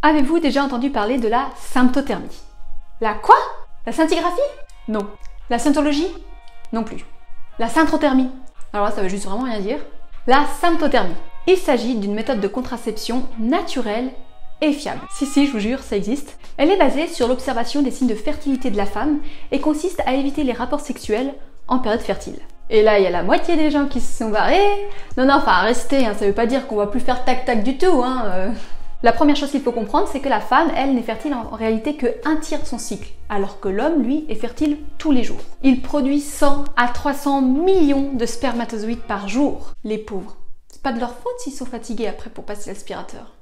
Avez-vous déjà entendu parler de la symptothermie? La quoi? La scintigraphie? Non. La symptologie? Non plus. La syntrothermie? Alors là, ça veut juste vraiment rien dire. La symptothermie. Il s'agit d'une méthode de contraception naturelle et fiable. Si, je vous jure, ça existe. Elle est basée sur l'observation des signes de fertilité de la femme et consiste à éviter les rapports sexuels en période fertile. Et là, il y a la moitié des gens qui se sont barrés. Non, enfin, restez, ça veut pas dire qu'on va plus faire tac-tac du tout, La première chose qu'il faut comprendre, c'est que la femme, elle, n'est fertile en réalité que 1/3 de son cycle, alors que l'homme, lui, est fertile tous les jours. Il produit 100 à 300 millions de spermatozoïdes par jour. Les pauvres. C'est pas de leur faute s'ils sont fatigués après pour passer l'aspirateur.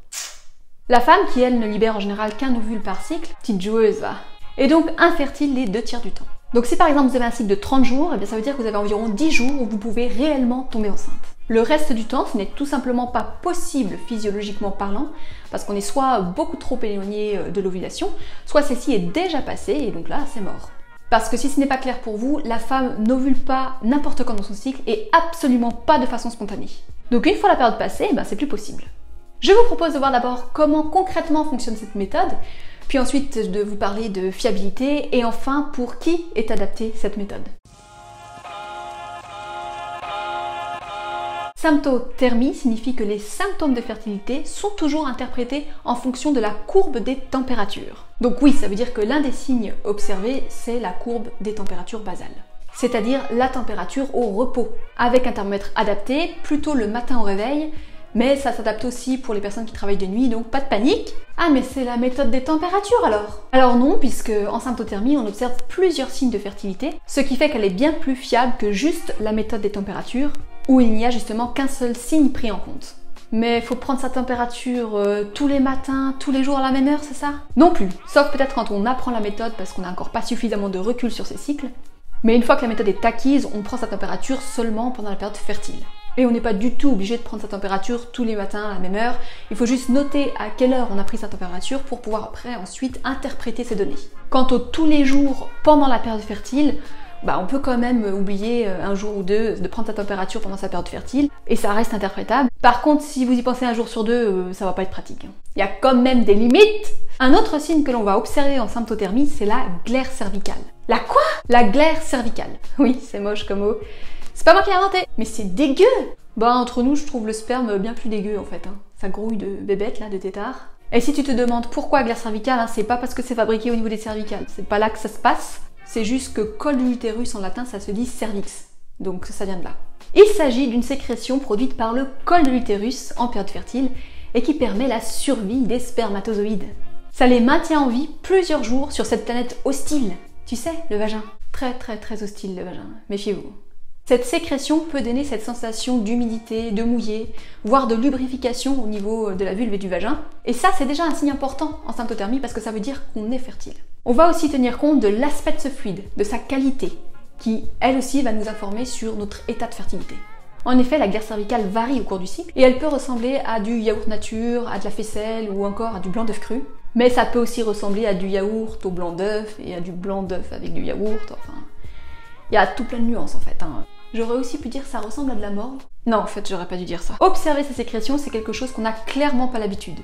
La femme, qui elle ne libère en général qu'un ovule par cycle, petite joueuse va, est donc infertile les 2/3 du temps. Donc si par exemple vous avez un cycle de 30 jours, eh bien ça veut dire que vous avez environ 10 jours où vous pouvez réellement tomber enceinte. Le reste du temps, ce n'est tout simplement pas possible physiologiquement parlant, parce qu'on est soit beaucoup trop éloigné de l'ovulation, soit celle-ci est déjà passée et donc là c'est mort. Parce que si ce n'est pas clair pour vous, la femme n'ovule pas n'importe quand dans son cycle et absolument pas de façon spontanée. Donc une fois la période passée, c'est plus possible. Je vous propose de voir d'abord comment concrètement fonctionne cette méthode, puis ensuite de vous parler de fiabilité et enfin pour qui est adaptée cette méthode. Symptothermie signifie que les symptômes de fertilité sont toujours interprétés en fonction de la courbe des températures. Donc oui, ça veut dire que l'un des signes observés, c'est la courbe des températures basales. C'est-à-dire la température au repos, avec un thermomètre adapté, plutôt le matin au réveil, mais ça s'adapte aussi pour les personnes qui travaillent de nuit, donc pas de panique. Ah mais c'est la méthode des températures alors? Alors non, puisque en symptothermie on observe plusieurs signes de fertilité, ce qui fait qu'elle est bien plus fiable que juste la méthode des températures, où il n'y a justement qu'un seul signe pris en compte. Mais faut prendre sa température tous les matins, tous les jours à la même heure, c'est ça? Non plus, sauf peut-être quand on apprend la méthode parce qu'on n'a encore pas suffisamment de recul sur ses cycles. Mais une fois que la méthode est acquise, on prend sa température seulement pendant la période fertile. Et on n'est pas du tout obligé de prendre sa température tous les matins à la même heure, il faut juste noter à quelle heure on a pris sa température pour pouvoir après ensuite interpréter ces données. Quant aux tous les jours pendant la période fertile, on peut quand même oublier un jour ou deux de prendre sa température pendant sa période fertile, et ça reste interprétable. Par contre, si vous y pensez un jour sur deux, ça va pas être pratique. Il y a quand même des limites. Un autre signe que l'on va observer en symptothermie, c'est la glaire cervicale. La quoi? La glaire cervicale. Oui, c'est moche comme mot. C'est pas moi qui l'ai inventé, mais c'est dégueu! Entre nous, je trouve le sperme bien plus dégueu en fait. Ça grouille de bébêtes là, de tétards. Et si tu te demandes pourquoi glaire cervicale, c'est pas parce que c'est fabriqué au niveau des cervicales. C'est pas là que ça se passe. C'est juste que col de l'utérus en latin, ça se dit cervix. Donc ça vient de là. Il s'agit d'une sécrétion produite par le col de l'utérus en période fertile et qui permet la survie des spermatozoïdes. Ça les maintient en vie plusieurs jours sur cette planète hostile. Tu sais, le vagin. Très hostile le vagin. Méfiez-vous. Cette sécrétion peut donner cette sensation d'humidité, de mouillé, voire de lubrification au niveau de la vulve et du vagin. Et ça, c'est déjà un signe important en symptothermie parce que ça veut dire qu'on est fertile. On va aussi tenir compte de l'aspect de ce fluide, de sa qualité, qui, elle aussi, va nous informer sur notre état de fertilité. En effet, la glaire cervicale varie au cours du cycle et elle peut ressembler à du yaourt nature, à de la faisselle ou encore à du blanc d'œuf cru. Mais ça peut aussi ressembler à du yaourt au blanc d'œuf et à du blanc d'œuf avec du yaourt, enfin... Il y a tout plein de nuances en fait. J'aurais aussi pu dire ça ressemble à de la morve. Non, en fait, j'aurais pas dû dire ça. Observer ces sécrétions, c'est quelque chose qu'on n'a clairement pas l'habitude.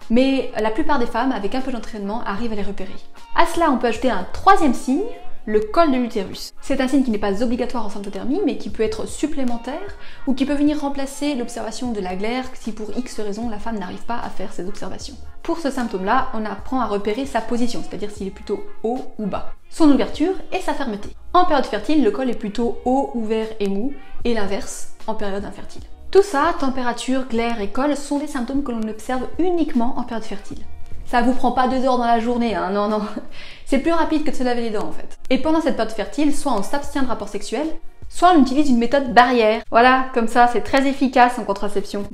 Mais la plupart des femmes, avec un peu d'entraînement, arrivent à les repérer. À cela, on peut ajouter un troisième signe, le col de l'utérus. C'est un signe qui n'est pas obligatoire en symptothermie, mais qui peut être supplémentaire, ou qui peut venir remplacer l'observation de la glaire si pour X raison la femme n'arrive pas à faire ces observations. Pour ce symptôme-là, on apprend à repérer sa position, c'est-à-dire s'il est plutôt haut ou bas, son ouverture et sa fermeté. En période fertile, le col est plutôt haut, ouvert et mou, et l'inverse en période infertile. Tout ça, température, glaire et col, sont des symptômes que l'on observe uniquement en période fertile. Ça vous prend pas 2 heures dans la journée, non. C'est plus rapide que de se laver les dents en fait. Et pendant cette période fertile, soit on s'abstient de rapports sexuels, soit on utilise une méthode barrière. Voilà, comme ça, c'est très efficace en contraception.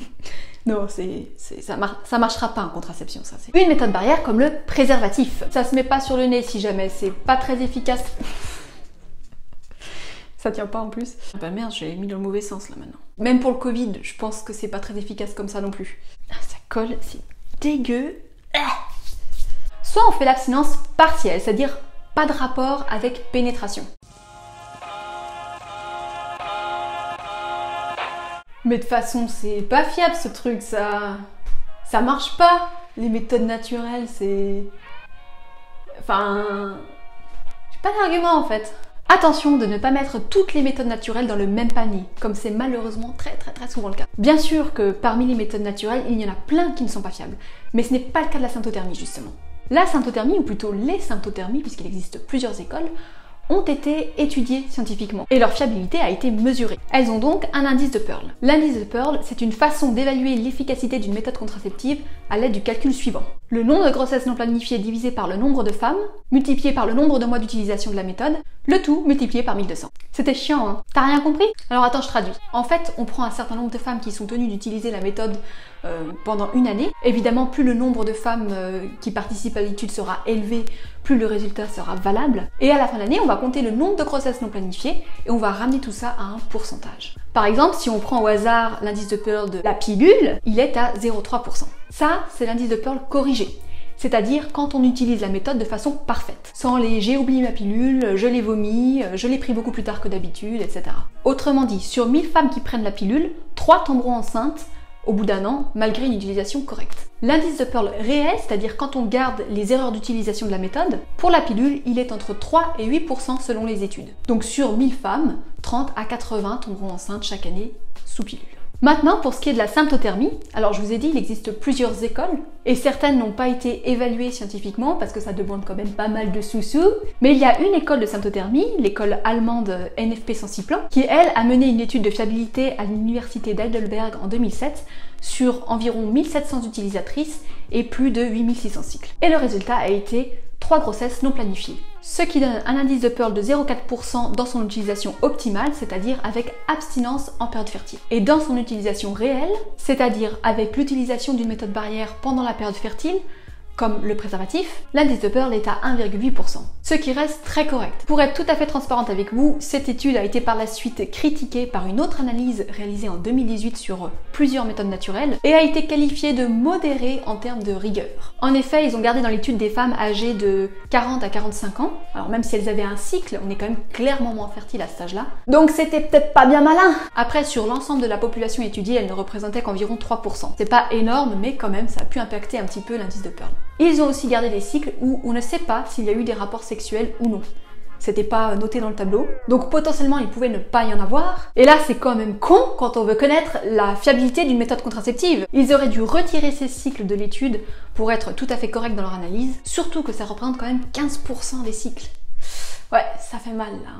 Non, ça marchera pas en contraception, ça. C'est une méthode barrière comme le préservatif. Ça se met pas sur le nez si jamais, c'est pas très efficace. Ça tient pas en plus. Bah merde, j'ai mis dans le mauvais sens là maintenant. Même pour le Covid, je pense que c'est pas très efficace comme ça non plus. Ça colle, c'est dégueu. Soit on fait l'abstinence partielle, c'est-à-dire pas de rapport avec pénétration. Mais de toute façon, c'est pas fiable ce truc, ça marche pas. les méthodes naturelles, c'est... Enfin... J'ai pas d'argument en fait. Attention de ne pas mettre toutes les méthodes naturelles dans le même panier, comme c'est malheureusement très souvent le cas. Bien sûr que parmi les méthodes naturelles, il y en a plein qui ne sont pas fiables, mais ce n'est pas le cas de la symptothermie justement. La symptothermie, ou plutôt les symptothermies, puisqu'il existe plusieurs écoles, ont été étudiées scientifiquement et leur fiabilité a été mesurée. Elles ont donc un indice de Pearl. L'indice de Pearl, c'est une façon d'évaluer l'efficacité d'une méthode contraceptive à l'aide du calcul suivant. Le nombre de grossesses non planifiées divisé par le nombre de femmes, multiplié par le nombre de mois d'utilisation de la méthode, le tout multiplié par 1200. C'était chiant, hein? T'as rien compris? Alors attends, je traduis. En fait, on prend un certain nombre de femmes qui sont tenues d'utiliser la méthode pendant une année. Évidemment, plus le nombre de femmes qui participent à l'étude sera élevé, plus le résultat sera valable. Et à la fin de l'année, on va compter le nombre de grossesses non planifiées et on va ramener tout ça à un pourcentage. Par exemple, si on prend au hasard l'indice de Pearl de la pilule, il est à 0,3%. Ça, c'est l'indice de Pearl corrigé. C'est-à-dire quand on utilise la méthode de façon parfaite. Sans les j'ai oublié ma pilule, je l'ai vomi, je l'ai pris beaucoup plus tard que d'habitude, etc. Autrement dit, sur 1000 femmes qui prennent la pilule, 3 tomberont enceintes au bout d'un an, malgré une utilisation correcte. L'indice de Pearl réel, c'est-à-dire quand on garde les erreurs d'utilisation de la méthode, pour la pilule, il est entre 3 et 8% selon les études. Donc sur 1000 femmes, 30 à 80 tomberont enceintes chaque année sous pilule. Maintenant, pour ce qui est de la symptothermie, alors je vous ai dit, il existe plusieurs écoles, et certaines n'ont pas été évaluées scientifiquement parce que ça demande quand même pas mal de sous-sous, mais il y a une école de symptothermie, l'école allemande NFP Sensiplan, qui elle a mené une étude de fiabilité à l'université d'Heidelberg en 2007 sur environ 1700 utilisatrices et plus de 8600 cycles. Et le résultat a été 3 grossesses non planifiées, ce qui donne un indice de Pearl de 0,4% dans son utilisation optimale, c'est-à-dire avec abstinence en période fertile. Et dans son utilisation réelle, c'est-à-dire avec l'utilisation d'une méthode barrière pendant la période fertile, comme le préservatif, l'indice de Pearl est à 1,8%, ce qui reste très correct. Pour être tout à fait transparente avec vous, cette étude a été par la suite critiquée par une autre analyse réalisée en 2018 sur plusieurs méthodes naturelles et a été qualifiée de modérée en termes de rigueur. En effet, ils ont gardé dans l'étude des femmes âgées de 40 à 45 ans, alors même si elles avaient un cycle, on est quand même clairement moins fertile à cet âge-là, donc c'était peut-être pas bien malin. Après, sur l'ensemble de la population étudiée, elle ne représentait qu'environ 3%. C'est pas énorme, mais quand même, ça a pu impacter un petit peu l'indice de Pearl. Ils ont aussi gardé des cycles où on ne sait pas s'il y a eu des rapports sexuels ou non. C'était pas noté dans le tableau, donc potentiellement il pouvait ne pas y en avoir. Et là c'est quand même con quand on veut connaître la fiabilité d'une méthode contraceptive. Ils auraient dû retirer ces cycles de l'étude pour être tout à fait corrects dans leur analyse, surtout que ça représente quand même 15% des cycles. Ouais, ça fait mal là.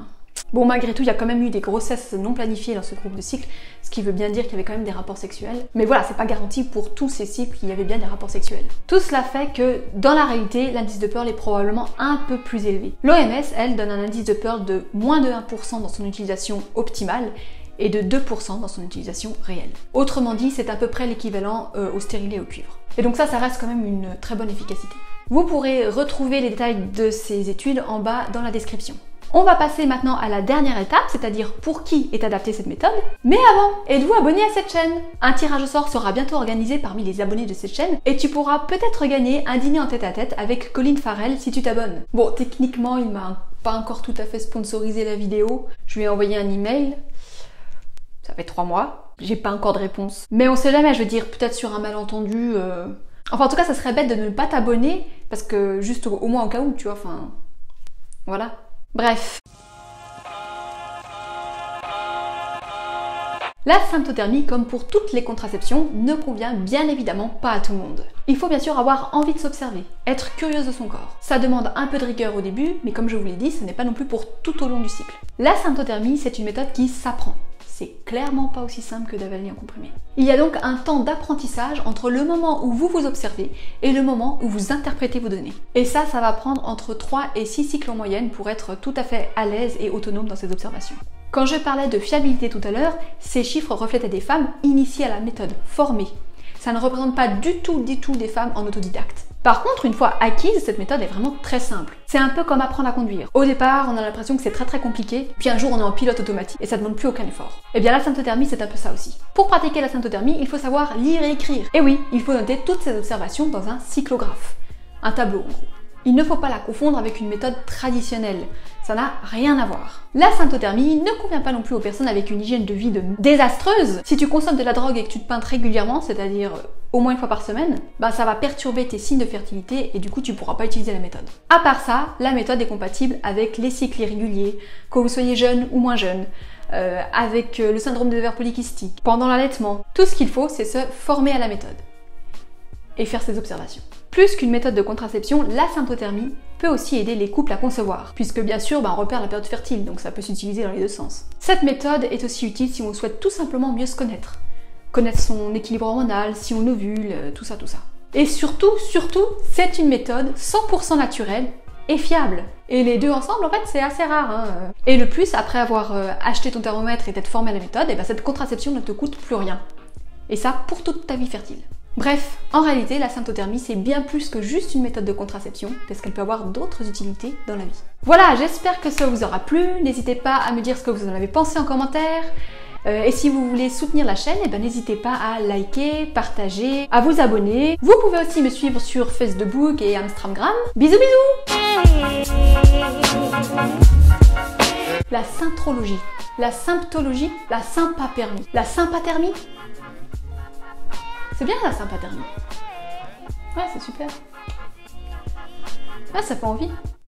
Bon, malgré tout, il y a quand même eu des grossesses non planifiées dans ce groupe de cycles, ce qui veut bien dire qu'il y avait quand même des rapports sexuels. Mais voilà, c'est pas garanti pour tous ces cycles qu'il y avait bien des rapports sexuels. Tout cela fait que, dans la réalité, l'indice de Pearl est probablement un peu plus élevé. L'OMS, elle, donne un indice de Pearl de moins de 1% dans son utilisation optimale et de 2% dans son utilisation réelle. Autrement dit, c'est à peu près l'équivalent au stérilet au cuivre. Et donc ça reste quand même une très bonne efficacité. Vous pourrez retrouver les détails de ces études en bas dans la description. On va passer maintenant à la dernière étape, c'est-à-dire pour qui est adaptée cette méthode. Mais avant, êtes-vous abonné à cette chaîne? Un tirage au sort sera bientôt organisé parmi les abonnés de cette chaîne et tu pourras peut-être gagner un dîner en tête-à-tête avec Colin Farrell si tu t'abonnes. Bon, techniquement, il m'a pas encore tout à fait sponsorisé la vidéo. Je lui ai envoyé un email. Ça fait 3 mois. J'ai pas encore de réponse. Mais on sait jamais, je veux dire, peut-être sur un malentendu... Enfin, en tout cas, ça serait bête de ne pas t'abonner parce que juste au moins au cas où, tu vois, enfin... Voilà. Bref. La symptothermie, comme pour toutes les contraceptions, ne convient bien évidemment pas à tout le monde. Il faut bien sûr avoir envie de s'observer, être curieuse de son corps. Ça demande un peu de rigueur au début, mais comme je vous l'ai dit, ce n'est pas non plus pour tout au long du cycle. La symptothermie, c'est une méthode qui s'apprend. C'est clairement pas aussi simple que d'avaler un comprimé. Il y a donc un temps d'apprentissage entre le moment où vous vous observez et le moment où vous interprétez vos données. Et ça va prendre entre 3 et 6 cycles en moyenne pour être tout à fait à l'aise et autonome dans ces observations. Quand je parlais de fiabilité tout à l'heure, ces chiffres reflétaient des femmes initiées à la méthode, formées. Ça ne représente pas du tout des femmes en autodidacte. Par contre, une fois acquise, cette méthode est vraiment très simple. C'est un peu comme apprendre à conduire. Au départ, on a l'impression que c'est très compliqué, puis un jour on est en pilote automatique et ça ne demande plus aucun effort. Et bien la symptothermie, c'est un peu ça aussi. Pour pratiquer la symptothermie, il faut savoir lire et écrire. Et oui, il faut noter toutes ces observations dans un cyclographe. Un tableau en gros. Il ne faut pas la confondre avec une méthode traditionnelle. Ça n'a rien à voir. La symptothermie ne convient pas non plus aux personnes avec une hygiène de vie désastreuse. Si tu consommes de la drogue et que tu te peintes régulièrement, c'est-à-dire au moins une fois par semaine, bah ça va perturber tes signes de fertilité et du coup tu pourras pas utiliser la méthode. À part ça, la méthode est compatible avec les cycles irréguliers, que vous soyez jeune ou moins jeune, avec le syndrome des ovaires polykystiques, pendant l'allaitement. Tout ce qu'il faut, c'est se former à la méthode et faire ses observations. Plus qu'une méthode de contraception, la symptothermie peut aussi aider les couples à concevoir, puisque bien sûr on repère la période fertile, donc ça peut s'utiliser dans les deux sens. Cette méthode est aussi utile si on souhaite tout simplement mieux se connaître son équilibre hormonal, si on ovule, tout ça. Et surtout, c'est une méthode 100% naturelle et fiable. Et les deux ensemble, en fait, c'est assez rare. Hein. Et le plus, après avoir acheté ton thermomètre et t'être formé à la méthode, cette contraception ne te coûte plus rien. Et ça, pour toute ta vie fertile. Bref, en réalité, la symptothermie, c'est bien plus que juste une méthode de contraception, parce qu'elle peut avoir d'autres utilités dans la vie. Voilà, j'espère que ça vous aura plu. N'hésitez pas à me dire ce que vous en avez pensé en commentaire. Et si vous voulez soutenir la chaîne, n'hésitez pas à liker, partager, à vous abonner. Vous pouvez aussi me suivre sur Facebook et Instagram. Bisous bisous. La syntrologie, la symptologie, la sympapermie. La sympathermie? C'est bien la sympathermie. Ouais, c'est super. Ah, ça fait envie.